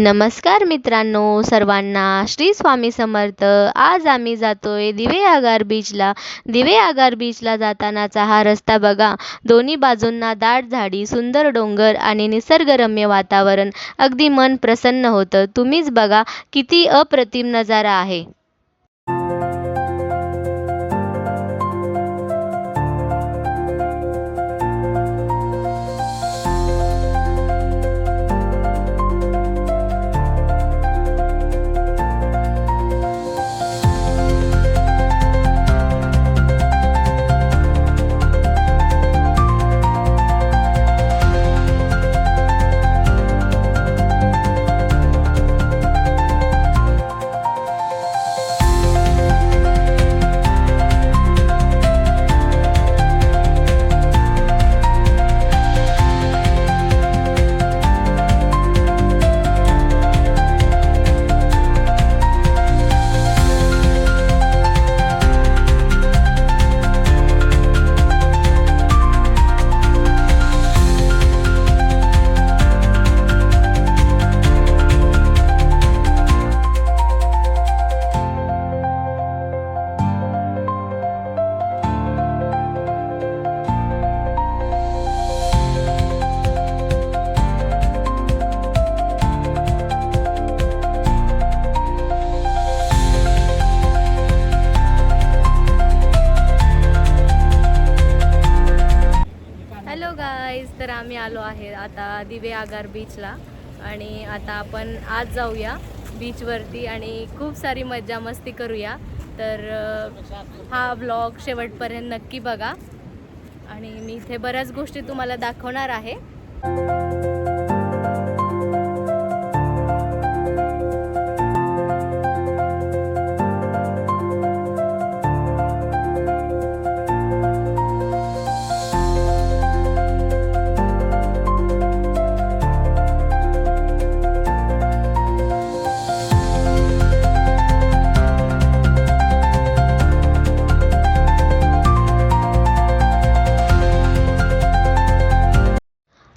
नमस्कार मित्रांनो, सर्वांना श्री स्वामी समर्थ. आज आम्ही जातोय दिवे आगार बीचला. दिवे आगार बीचला जातानाचा हा रस्ता बघा. दोन्ही बाजूंना दाट झाडी, सुंदर डोंगर आणि निसर्गरम्य वातावरण. अगदी मन प्रसन्न होतं. तुम्हीच बघा किती अप्रतिम नजारा आहे. हॅलो गाईज, तर आम्ही आलो आहे आता दिवे आगार बीचला आणि आता आपण आज जाऊया बीचवरती आणि खूप सारी मज्जा मस्ती करूया. तर हा ब्लॉग शेवटपर्यंत नक्की बघा आणि मी इथे बऱ्याच गोष्टी तुम्हाला दाखवणार आहे.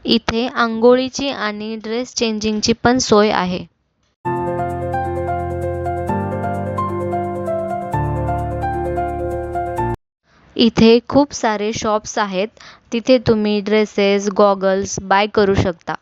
इथे आंघोळीची आणि ड्रेस चेंजिंगची पण सोय आहे. इथे खूप सारे शॉप्स आहेत. तिथे तुम्ही ड्रेसेस, गॉगल्स बाय करू शकता.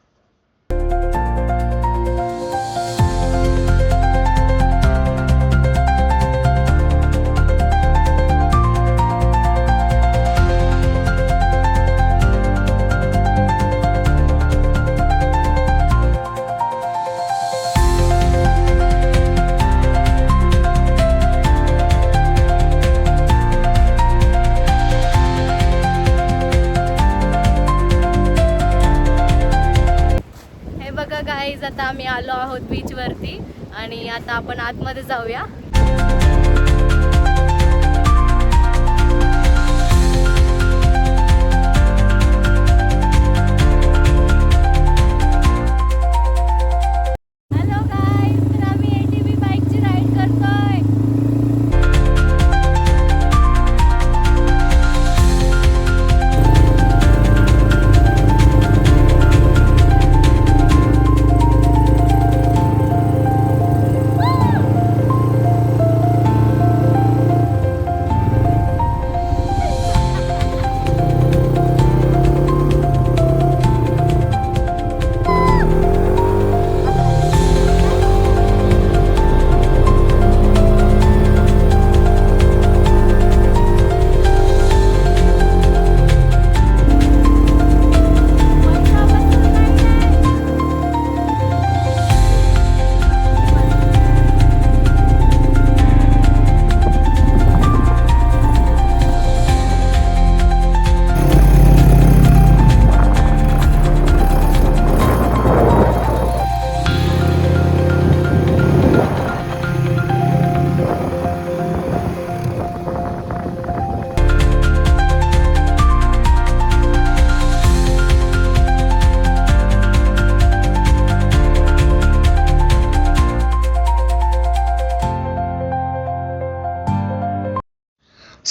गाईज, आता आम्ही आलो आहोत बीचवरती आणि आता आपण आतमध्ये जाऊया. हॅलो गाईज, तर आम्ही ATV बाईकची राईड करतोय.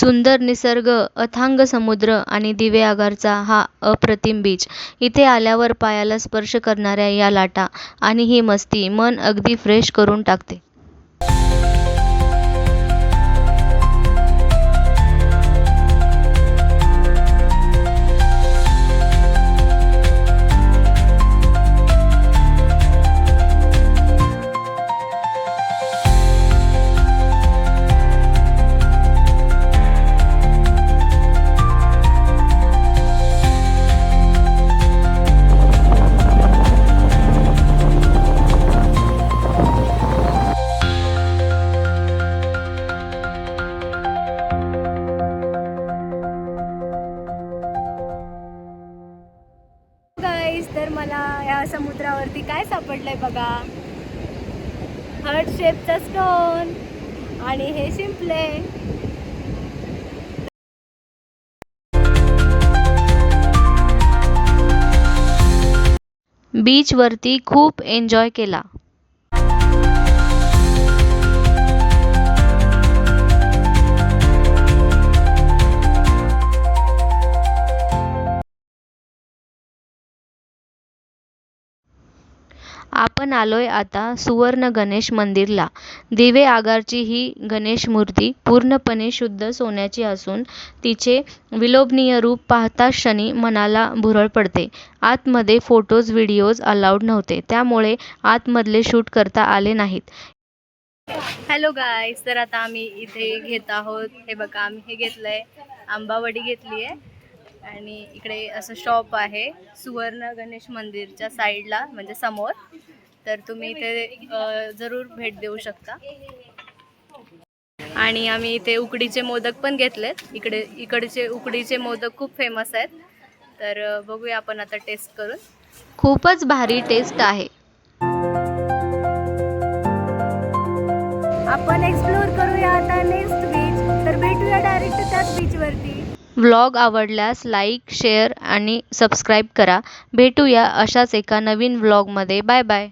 सुंदर निसर्ग, अथांग समुद्र आणि दिवे आगारचा हा अप्रतिम बीच. इथे आल्यावर पायाला स्पर्श करणाऱ्या या लाटा आणि ही मस्ती मन अगदी फ्रेश करून टाकते. गाईस, तर मला या समुद्रावरती काय सापडलंय बघा. हार्ट शेपचा स्टोन आणि हे शिंपले. बीचवरती खूप एन्जॉय केला. आपण आलोय आता सुवर्ण गणेश मंदिरला. दिवे आगारची ही गणेश मूर्ती पूर्णपणे शुद्ध सोन्याची असून तिचे विलोभनीय रूप पाहताच क्षणी मनाला भुरळ पडते. आतमध्ये फोटोज व्हिडिओज अलाउड नव्हते, त्यामुळे आतमधले शूट करता आले नाहीत. हॅलो गाईस, तर आता आम्ही इथे घेत आहोत. हे बघा, आम्ही हे घेतलंय, आंबावडी घेतली आहे आणि इकडे असं शॉप आहे सुवर्ण गणेश मंदिरच्या साईडला, म्हणजे समोर. तर तुम्ही इथे जरूर भेट देऊ शकता. आणि आम्ही इथे उकडीचे मोदक पण घेतलेत. इकडचे उकडीचे मोदक खूप फेमस आहेत. तर बघूया आपण आता टेस्ट करून. खूपच भारी टेस्ट आहे. आपण एक्सप्लोर करूया आता नेक्स्ट बीच. तर भेटूया डायरेक्ट त्याच बीचवरती. व्लॉग आवडल्यास लाईक, शेअर आणि सबस्क्राईब करा. भेटूया अशाच एका नवीन व्लॉगमध्ये. Bye bye.